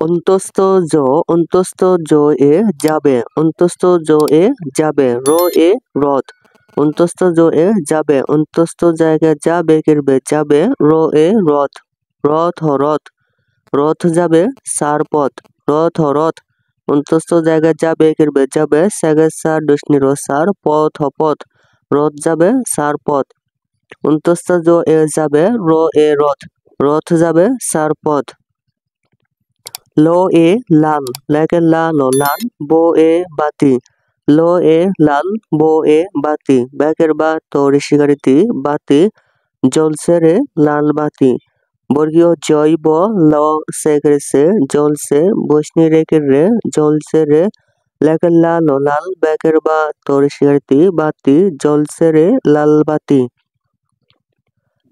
অন্তস্থ জ অন্তস্থ জ এ যাবে অন্তস্থ জ এ যাবে র এ রথ অন্তস্থ জ এ যাবে অন্তস্থ জায়গায় যাবে কিরবে যাবে র এ রথ রথ রথ রথ যাবে সার পথ রথ রথ অন্তস্থ জায়গায় যাবে কিরবে যাবে স্যাগের সার দশনির সার পথ পথ রথ যাবে সার পথ অন্তস্থ জ এ যাবে র এ রথ রথ যাবে সার পথ ল এ লাল লাইকে লাল লাল বো এ বাতি ল এ লাল বো এ বাতি ব্যাকের বা তো ঋষিকারিতি বাতি জ্বলছে রে লাল বাতি বর্গীয় জয় ব ল সে করেছে জ্বলছে বসনি রেখে রে জ্বলছে রে লেখের লাল লাল ব্যাকের বা তো ঋষিকারিতি বাতি জ্বলছে রে লাল বাতি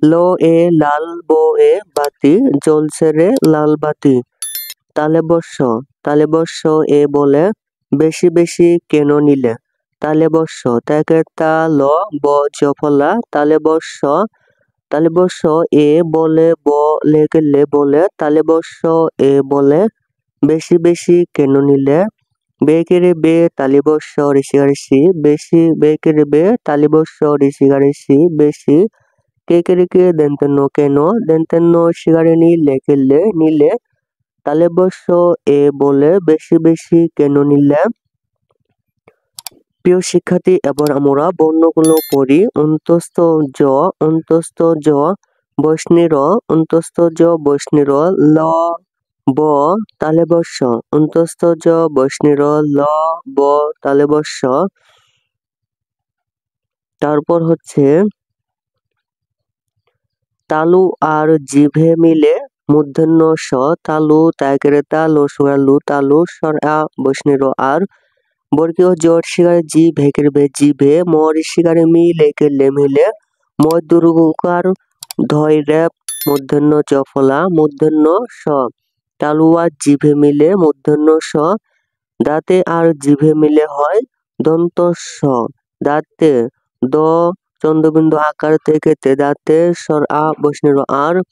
ল এ লাল বো এ বাতি জ্বলছে রে লাল বাতি তালেবর্ষ এ বলে বেশি বেশি কেন নিলে তালেবর্ষ তাকে তা ল ব জফলা তালেবর্ষ এ বলে বলে গেলে বলে তালেবর্ষ এ বলে বেশি বেশি কেন নিলে বেকেরে বে তালিবর্ষ ঋষি বেশি বেকেরে বে তালিবর্ষ ঋষি বেশি কেকেরে কে দেন্তেন্ন কেন দেন্তেন্ন শিকারিনী লেখেলে নিলে তালেবর্ষ এ বলে বেশি বেশি কেন নিলে প্রিয় শিক্ষার্থী এবার আমরা বর্ণগুলো পড়ি অন্তস্থ জ বৈষ্ণীর অন্তস্থ জ বৈষ্ণীর ল ব তালেবর্ষ অন্তস্থ জ বৈষ্ণীর ল ব তালেবর্ষ তারপর হচ্ছে তালু আর জিভে মিলে মূর্ধন্য স তালু তাইকেরে তালু সুরালু তালু সরা বৈষ্ণীর আর বর্গীয় জোর শিকারে জি ভেকের বে জিভে মর শিকারে মিলে কেলে মিলে ময় দুর্গার ধয় রেপ মূর্ধন্য চফলা মূর্ধন্য স তালু আর জিভে মিলে মূর্ধন্য স দাঁতে আর জিভে মিলে হয় দন্ত স দাঁতে দ চন্দ্রবিন্দু আকার থেকে তে দাঁতে স্বর আ বৈষ্ণীর আর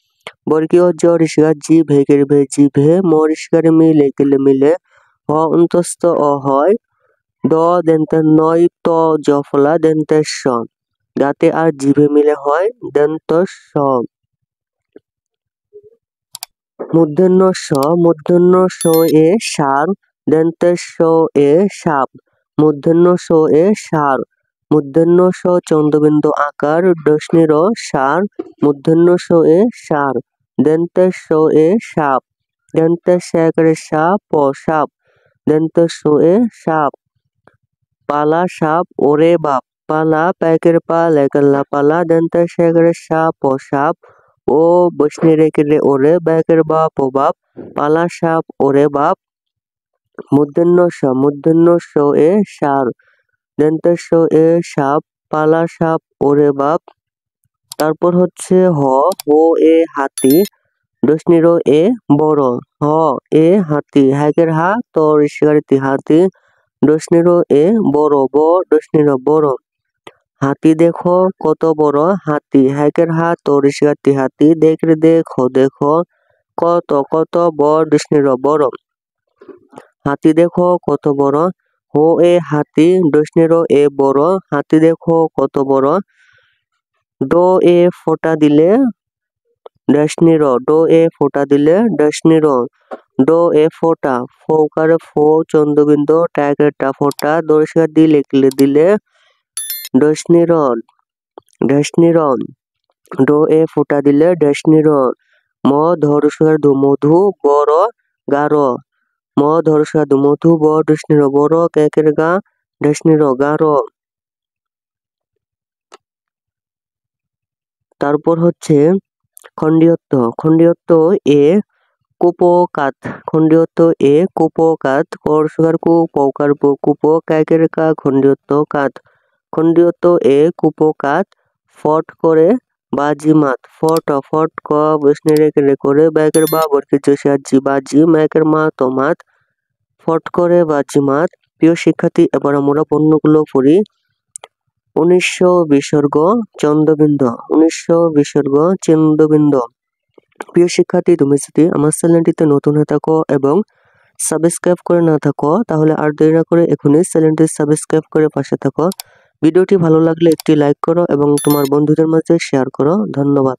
বর্গীয় জ ঋষিকার জি ভেকের ভে জিভে মর শিকারে মিলে কেলে মিলে হ অন্তস্থ অ হয় দ দেন্তে নয় ত জফলা দেন্তের স দাঁতে আর জিভে মিলে হয় দন্ত স মূর্ধন্য স এ সার দন্তের স এ সাপ মূর্ধন্য স এ সার মূর্ধন্য স চন্দ্রবিন্দু আকার দশনির সার মূর্ধন্য স এ সার দন্তের স এ সাপ দন্তের সাকারে সাপ সাপ দন্তের স এ সাপ পালা সাপ ওরে বাপ পালা প্যাকের পা লেকাল্লা পালা দন্তের সাকারে সাপ সাপ ও বৈষ্ণী রেখে রে ওরে ব্যাকের বাপ ও বাপ পালা সাপ ওরে বাপ মূর্ধন্য স এ সার দন্তের স এ সাপ পালা সাপ ওরে বাপ তারপর হচ্ছে হ এ হাতি দশনির এ বড় হ এ হাতি হ্যাকের হা তো ঋষিকারিতি হাতি দশনির এ বড় ব দশনির বড় হাতি দেখো কত বড় হাতি হ্যাকের হা তো ঋষিকারিতি হাতি দেখরে দেখো কত কত বড় দশনির বড় হাতি দেখো কত বড় হো এ হাতি দশনির এ বড় হাতি দেখো কত বড় ড এ ফোঁটা দিলে দশনির ডো এ ফোঁটা দিলে দশনির ড এ ফোঁটা ফৌকারে ফো চন্দ্রবিন্দু ট্যাগের টা ফোঁটা দর্শিকা দিলে দিলে দশনির ড এ ফোঁটা দিলে দশনির ম ধরসার ধু মধু বড় গারো ম ধরসার ধু মধু বড় দশনির বড় কেকের গা দশনির গারো তারপর হচ্ছে খণ্ডিয়ত্ব এ কুপকাত এ কুপকাত করসগার কু পৌকার কুপ কাকের কা খণ্ডিয়ত্ব এ কুপকাত ফট করে বাজিমাত ফট ক বৈষ্ণী রেখে করে ব্যাগের বা বর্গের জসি বাজি ম্যাকের মা তো মাত ফট করে বাজিমাত প্রিয় শিক্ষার্থী এবার আমরা পণ্যগুলো পড়ি 1900 বিসর্গ চন্দ্রবিন্দু প্রিয় শিক্ষার্থী, তুমি যদি আমার চ্যানেলটিতে নতুন হয়ে থাকো এবং সাবস্ক্রাইব করে না থাকো তাহলে আর দেরি না করে এখনই চ্যানেলটি সাবস্ক্রাইব করে পাশে থাকো। ভিডিওটি ভালো লাগলে একটি লাইক করো এবং তোমার বন্ধুদের মাঝে শেয়ার করো। ধন্যবাদ।